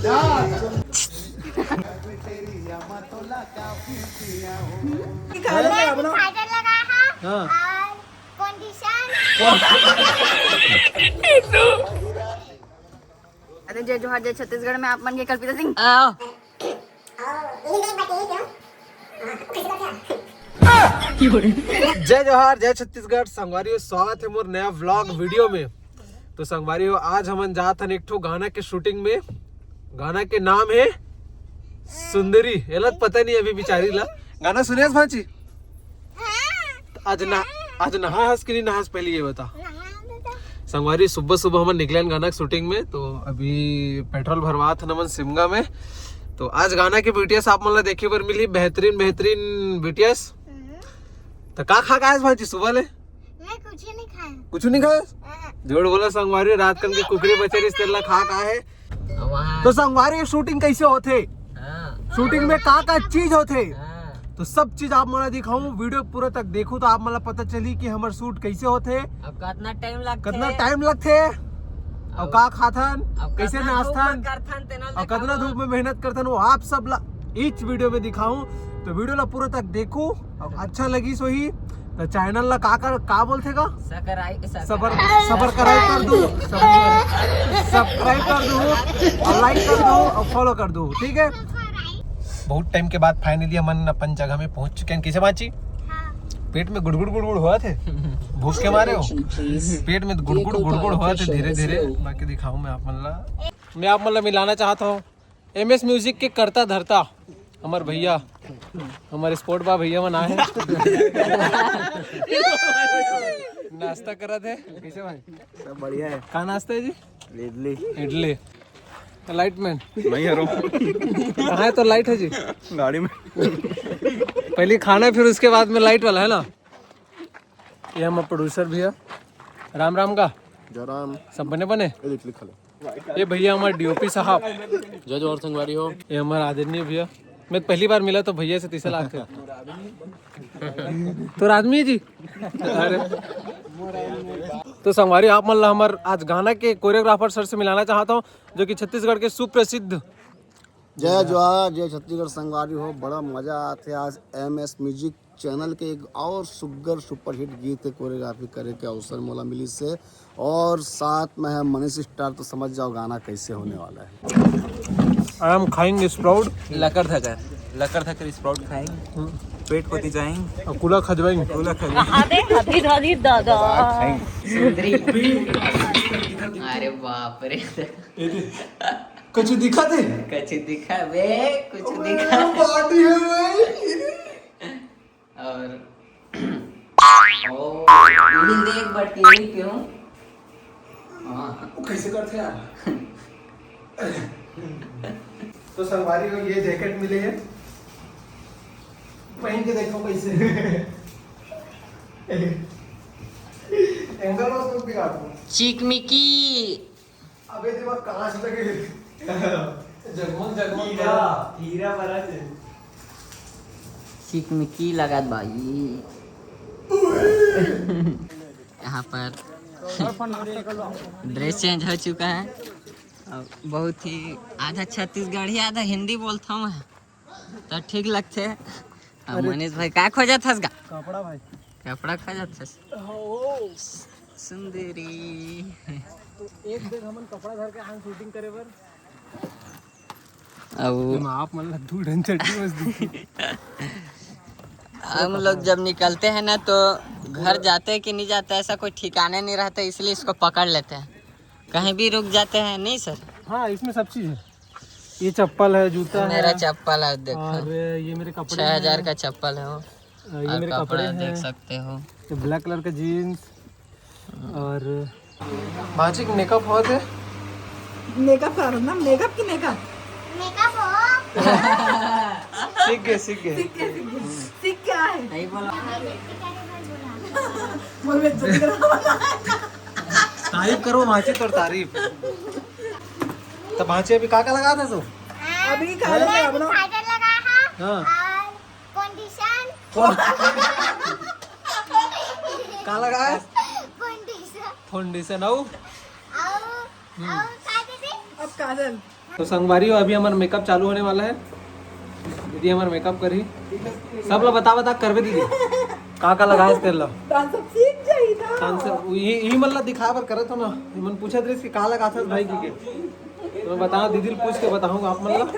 अरे जय जोहार जय छत्तीसगढ़ में आप मन के कल्पिता सिंह। जय जोहार जय छत्तीसगढ़ संगवारी, स्वागत है मोर नया व्लॉग वीडियो में। तो संगवारी आज हम जात हन एक ठो गाना के शूटिंग में। गाना के नाम है सुंदरी। एलत पता नहीं अभी बिचारी ला गाना सुने भाजी। आज नहा हंस के नहीं नहास पहले ये बता। संगवारी सुबह सुबह हम निकले गाना के शूटिंग में, तो अभी पेट्रोल भरवा था नमन सिमगा में। तो आज गाना के बीटीएस आप मन ला देखे बर मिली, बेहतरीन बीटीएस। तो का खा का भाजी सुबह ले? मैं कुछ नहीं खाया। कुछ नहीं खाया? जोड़ बोला संगवारी रात कन के कुकरी बचेरी इस तेला खा का है। तो संगवारी शूटिंग कैसे होते, शूटिंग में का चीज होते, तो सब चीज आप मला दिखाऊं। वीडियो पूरा तक देखो तो आप मला पता चली कि हमार शूट कैसे होते, अब कितना टाइम लगते, और का खाथन, कैसे नाचथन, और कितना धूप में मेहनत करथन, वो आप सब इस वीडियो में दिखाऊं। तो वीडियो ला पूरा तक देखो, और अच्छा लगी सो ही तो चैनल ला का बोलते का सबर कराई कर दो, सब्सक्राइब कर दो, और लाइक कर दो, और फॉलो कर दो, ठीक है। बहुत टाइम के बाद फाइनली हम अपन जगह में पहुंच चुके हैं। कैसे बाची? पेट में गुड़गुड़ हुआ थे, भूख के मारे हो, पेट में गुड़गुड़ हुआ थे धीरे धीरे। बाकी दिखाऊं मैं आप मतलब मिलाना चाहता हूँ MS म्यूजिक के करता धरता हमारे भैया, हमारे स्पोर्ट बा भैया मन आए नाश्ता करा थे। कैसे भाई? सब बढ़िया है। कहाँ नाश्ता है जी? इडली। लाइट मैन नहीं है, कहाँ है? तो लाइट है जी गाड़ी में। पहले खाना फिर उसके बाद में लाइट वाला है ना। ये हम प्रोड्यूसर भैया राम राम का जराम सब बने ये भैया हमारे DOP साहब जय जोहार संगवारी हो। ये हमारा आदरणीय भैया। मैं पहली बार मिला तो भैया से 30 लाख थे। तो आदमी है जी। अरे तो संगवारी आप मतलब हमारे आज गाना के कोरियोग्राफर सर से मिलाना चाहता हूँ, जो कि छत्तीसगढ़ के सुप्रसिद्ध। जय जोहार जय छत्तीसगढ़ संगवारी हो। बड़ा मजा आते आज MS म्यूजिक चैनल के एक और सुगर सुपरहिट गीत के कोरियोग्राफी करे के अवसर मोला मिली से, और साथ में है मनीष स्टार। तो समझ जाओ गाना कैसे होने वाला है। आई एम खाइंग स्प्राउट, लकर थकर स्प्राउट खाएंगे, पेट पोती जाएंगे, और कुला खजवाएंगे। अरे बाप रे, कुछ दिखा थे? कुछ दिखा बे, कुछ दिखा। और देख बटी क्यों? कैसे करते यार? तो संगवारी को ये जैकेट मिले है, पहन के देखो कैसे। एंगल उसको बिगाड़ दो। चिकमिकी अबे दिमाग कांच लगे, जगमग हीरा भरा थे। चिकमिकी लगात भाई। यहाँ पर ड्रेस चेंज हो चुका है। बहुत ही आधा छत्तीसगढ़ी आधा हिंदी बोलता हूँ तो ठीक लगते है। मनीष भाई का खोजा था? कपड़ा भाई, कपड़ा खोजा था। सुंदरी तो एक दिन हमन कपड़ा धर के हम शूटिंग करे बर, अब आप मतलब दूर चट्टी मस्ती। हम लोग जब निकलते हैं ना तो घर जाते कि नहीं जाते ऐसा कोई ठिकाने नहीं रहता, इसलिए इसको पकड़ लेते हैं। कहीं भी रुक जाते हैं नहीं सर? हाँ इसमें सब चीज है। ये चप्पल है, जूता मेरा है, चप्पल है देखो, और ये मेरे कपड़े 6000 का चप्पल है वो। ये मेरे कपड़े हैं, देख सकते हो। ये ब्लैक कलर का जीन्स। और भाजी का मेकअप बहुत है। मेकअप करो ना, मेकअप की मेकअप हो। सीख गए सीख क्या है? नहीं बोला तारीफ करो भाजी, तो तारीफ। तो भाजी अभी का लगा था? तो अभी खा ले अपना। हाँ का लगा है? फाउंडेशन। अब अब काजल तो संगवारी अभी हमारा मेकअप चालू होने वाला है। दीदी हमारा मेकअप करी सब लोग बता करवे दीदी का लगाए तेल लो सीख जाई ना ये मतलब दिखा पर करे तो ना मन पूछा थे कि का लगा था भाई की के तो बताओ दीदी पूछ के बताऊंगा आप मतलब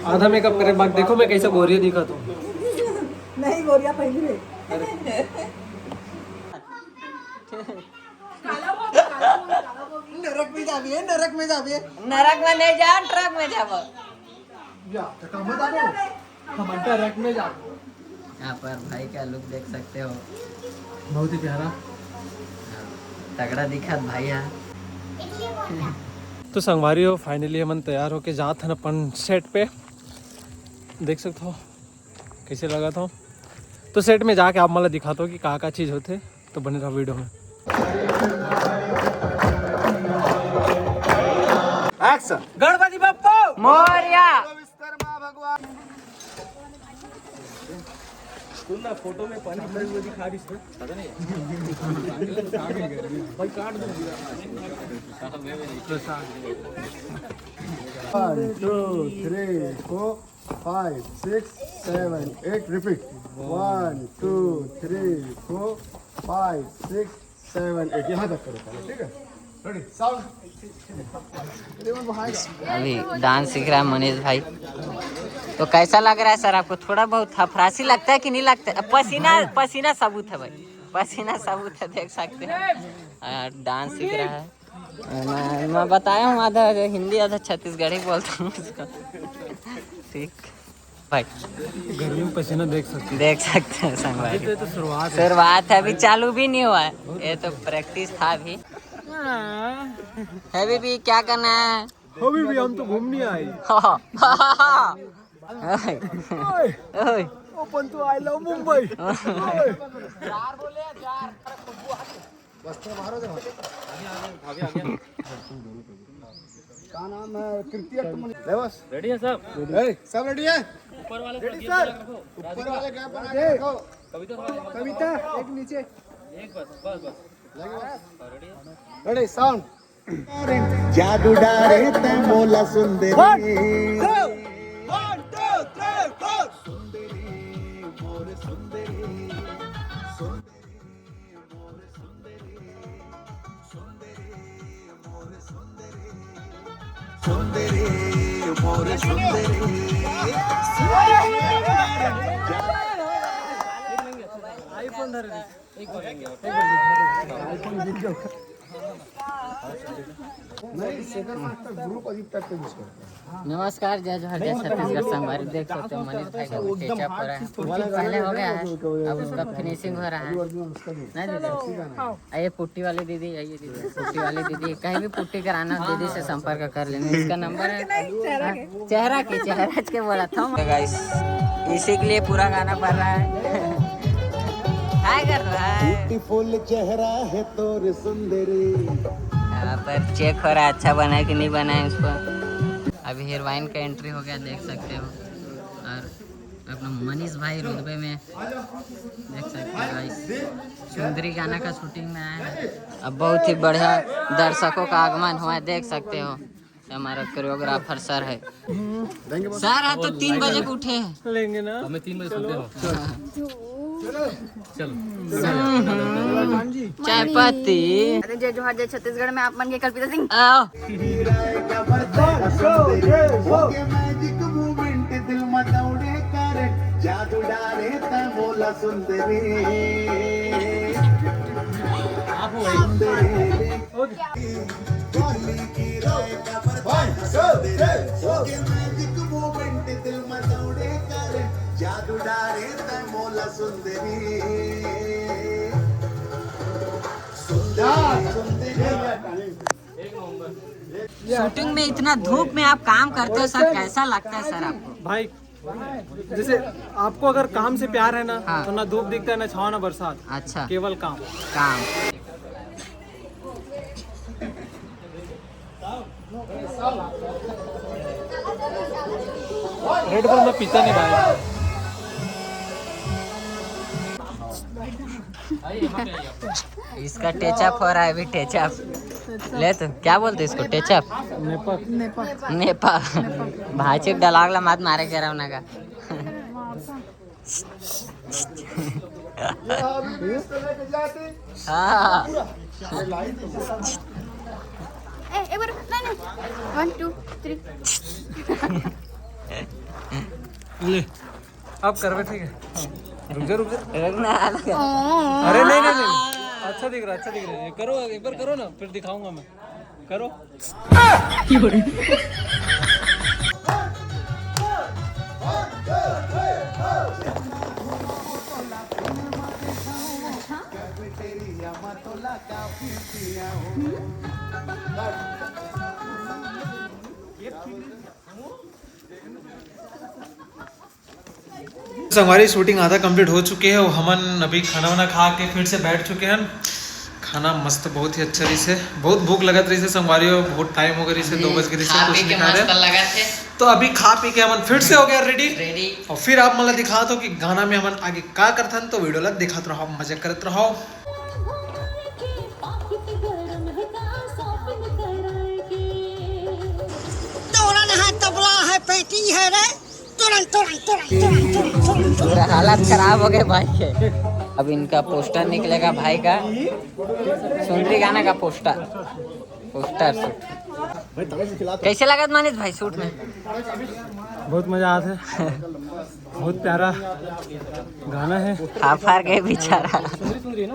आधा मेकअप करे बाद देखो मैं कैसे गोरिया दिखा तो नहीं गोरिया पहले नरक में जाबिए नरक में नहीं जा ट्रक में जाबो ट्रक में जा। यहाँ पर भाई का लुक देख सकते हो, बहुत ही प्यारा तगड़ा दिखा भाई यहाँ। तो संगवारी हो फाइनली हम तैयार होके जात हन अपन सेट पे। देख सकते हो कैसे लगा था। तो सेट में जाके आप मतलब दिखाते हो कि का चीज़ होते। तो बने रहो वीडियो में। एक्शन। गणपति बप्पा मोरया। फोटो में पानी भरे हुए दिखा रही है। पता नहीं भाई काट दो। 1 2 3 4 5 6 7 8 रिपीट 1 2 3 4 5 6 7 8 यहाँ तक करो पहले, ठीक है। Ready sound. अभी डांस सीख रहा है मनीष भाई। तो कैसा लग रहा है सर आपको? थोड़ा बहुत हफरासी लगता है कि नहीं लगता है? पसीना सबूत है भाई, पसीना सबूत है, देख सकते हैं। डांस सीख रहा है। मैं बताया हूँ आधा हिंदी आधा छत्तीसगढ़ी बोलता हूँ उसको। ठीक भाई, गर्मी में पसीना देख सकते हैं संगवारी। तो शुरुआत है, अभी चालू भी नहीं हुआ है, ये तो प्रैक्टिस था अभी। अभी भी क्या करना है? अभी भी हम तो घूमने आए। ओपन तो आई लव मुंबई। क्या नाम है? कृतिया। रेडी है सब? सब रेडी है? ऊपर वाले रेडी सर। ऊपर वाले क्या बना के रखो? कविता एक नीचे एक बस रेडी साउंड। जादू डारे ते मोला सुंदरी। 1 2 3 4 सुंदरी मोर सुंदरी आईफोन धर नमस्कार, जय जोहर, जय छत्तीसगढ़ संगवारी। देख सकते हो मनीष भाई का टेचअप हो रहा है। पुट्टी पहले हो गया है, अब उसका फिनिशिंग हो रहा है। नहीं दीदी, ये पुट्टी वाली दीदी, आइए दीदी, पुट्टी वाली दीदी, कहीं भी पुट्टी कराना दीदी से संपर्क कर लेना। इसका नंबर है चेहरा के बोला था गाइस, इसी के लिए पूरा गाना पड़ रहा है। क्या कर रहा है? ब्यूटीफुल चेहरा है तोर सुंदरी। यहाँ पर चेक हो रहा है अच्छा बना है कि नहीं बना है इसको। अभी हीरोइन का एंट्री हो गया, देख सकते हो। और अपना मनीष भाई रुतबे में देख सकते हो गाइस, सुंदरी गाना का शूटिंग में आया है। अब बहुत ही बढ़िया दर्शकों का आगमन हुआ है, देख सकते हो। हमारा कोरियोग्राफर सर है। सर है तो 3 बजे को उठे हैं। लेंगे ना हमें 3 बजे सोते हो। चलो चाय पत्ती। जय जोहर, जय छत्तीसगढ़ में आप मन के कल्पिता सिंह। आओ मैजिक मूवमेंट दिल मचौड़े करे जादू डाले ते मोला सुंदरी। मैजिक मूवमेंट दिल मचौड़े करे जादू डाले ते मोला सुंदरी। शूटिंग में इतना धूप में आप काम करते हो सर, कैसा लगता है सर आपको? भाई जैसे आपको अगर काम से प्यार है ना, हाँ। तो ना धूप दिखता है ना छाव ना बरसात, अच्छा, केवल काम। रेड बुल मैं पीता नहीं भाई। इसका टेचअप हो रहा है अभी, टेचअप ले तो क्या बोलते इसको, टेचअप नेपा भाची डलागला मात मारे कह रहा हूँ का। हाँ एक बार नहीं 1 2 3 ले अब कर ठीक है, रुक जा रखना। अरे नहीं नहीं नहीं, अच्छा दिख रहा है, करो एक बार करो ना, फिर दिखाऊंगा मैं, करो। हमारी शूटिंग आधा कंप्लीट हो चुकी है और हमन अभी खाना वाना खा के फिर से बैठ चुके हैं। खाना मस्त बहुत ही अच्छा रही से, बहुत भूख लगत रही से संगवारी, बहुत टाइम हो गई से 2 बज गई से, कुछ नहीं खा रहे। तो अभी खा पी के हमन फिर से हो गया रेडी, और फिर आप मतलब दिखा दो कि गाना में हमन आगे का करथन, तो वीडियो ला दिखाते रहो, मजा करते रहो। पूरा हालत खराब हो गए भाई के। अब इनका पोस्टर निकलेगा भाई का, सुंदरी गाना का पोस्टर शूट। कैसे लगा मानिस भाई शूट में? बहुत मजा आता है, बहुत प्यारा गाना है। हाफार गए बेचारा,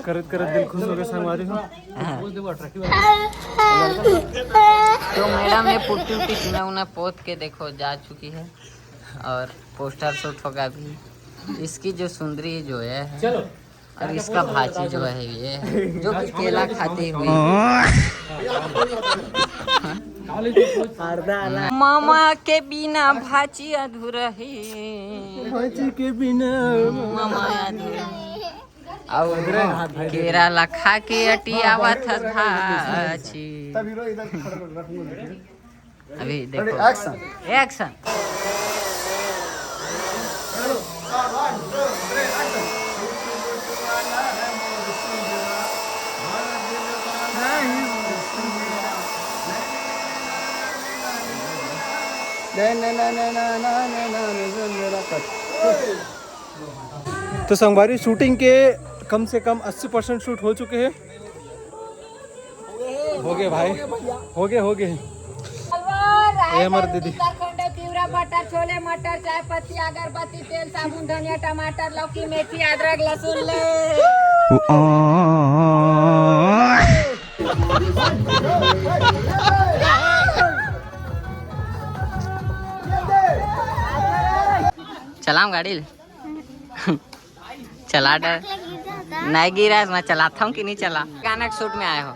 करत दिल खुश हो गया संगवारी हो। तो मैडम ने पुट्टी उट्टी चुना उना पोत के देखो जा चुकी है, और पोस्टर शूट होगा अभी। इसकी जो सुंदरी जो है चलो, और इसका भाची जो है ये जो कि केला खाती हुई, मामा के बिना भाची अधूरा है, भाची के बिना मामा अधूरा। और केला खा के अटियावा था भाची। अभी देखो एक्शन। तो संगवारी शूटिंग के कम से कम 80% शूट हो चुके हैं। हो गए भाई, हो गए। ये हमारे दीदी तीवरा मटर, छोले मटर, चाय पत्ती, अगरबत्ती, तेल, साबुन, धनिया, टमाटर, लौकी, मेथी, अदरक, लहसुन ले। चलाऊं गाड़ी चला डर नहीं गिरा, मैं चलाता हूँ कि नहीं चला। गाना के शूट में आए हो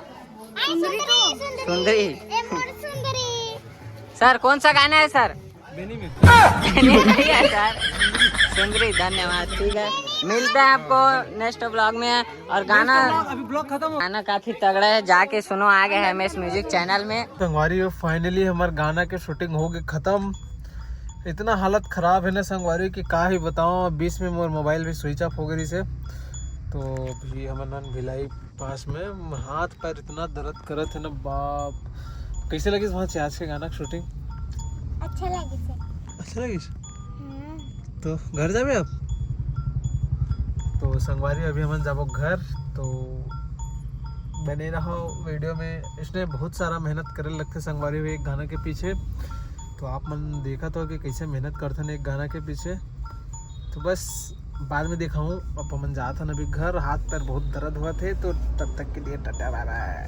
सुंदरी। सर कौन सा गाना है सर? नहीं है सर, सुंदरी। धन्यवाद, ठीक है, मिलते हैं आपको नेक्स्ट ब्लॉग में। और गाना अभी ब्लॉग खत्म हो, गाना काफी तगड़ा है, जाके सुनो, आ गए है MS म्यूजिक चैनल में। संगवारी फाइनली हमारे गाना के शूटिंग हो गई खत्म। इतना हालत खराब है ना संगवारी की का ही बताऊँ। 20 में मोर मोबाइल भी स्विच ऑफ हो गई से, तो भी हमारे भिलाई पास में हाथ पैर इतना दर्द करत है ना बाप। कैसे लगी वहाँ से आज के गाना की शूटिंग? अच्छा लगी। तो घर जावे अब? तो संगवारी अभी हम जाबो घर। तो बने रहो वीडियो में, इसने बहुत सारा मेहनत करे लगते संगवारी हुए एक गाना के पीछे। तो आप मन देखा तो कि कैसे मेहनत करते हैं एक गाना के पीछे। तो बस बाद में दिखाऊँ। अब हम जाता ना अभी घर, हाथ पैर बहुत दर्द हुआ थे। तो तब तक के लिए टाटा बाय बाय।